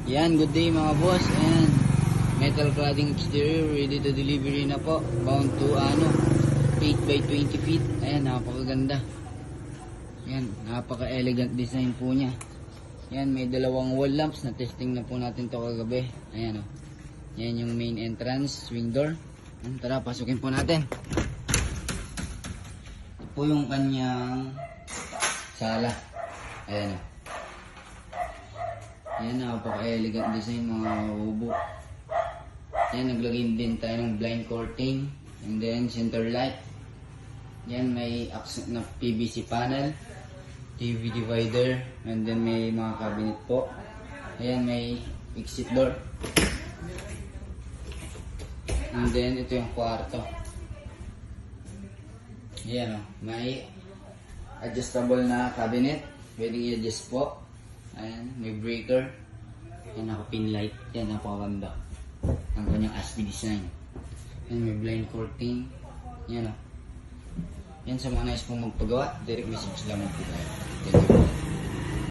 Yan, good day mga boss. Ayan, metal cladding exterior ready to delivery na po. Bound to 8 by 20 feet. Ayan, napakaganda. Yan, napaka-elegant design po niya. Yan, may dalawang wall lamps na testing na po natin to kagabi. Ayan o. Yan yung main entrance, swing door. Ayan, tara, pasukin po natin. Ito po yung kanyang sala. Ayan o. Yan, napaka-elegant design mga ubo. Yan, naglagay din tayo ng blind curtain. And then, center light. Yan, may accent na PVC panel. TV divider. And then, may mga cabinet po. Ayan, may exit door. And then, ito yung kwarto. Ayan o. May adjustable na cabinet. Pwedeng i-adjust po. Ayan, may breaker. Ayan, naka-pin light. Yan, napakaganda. Ang kanyang ASCII design. Ayan, may blind curtain. Yan o. Yan, sa mga nais pong magpagawa, direct message lang po tayo.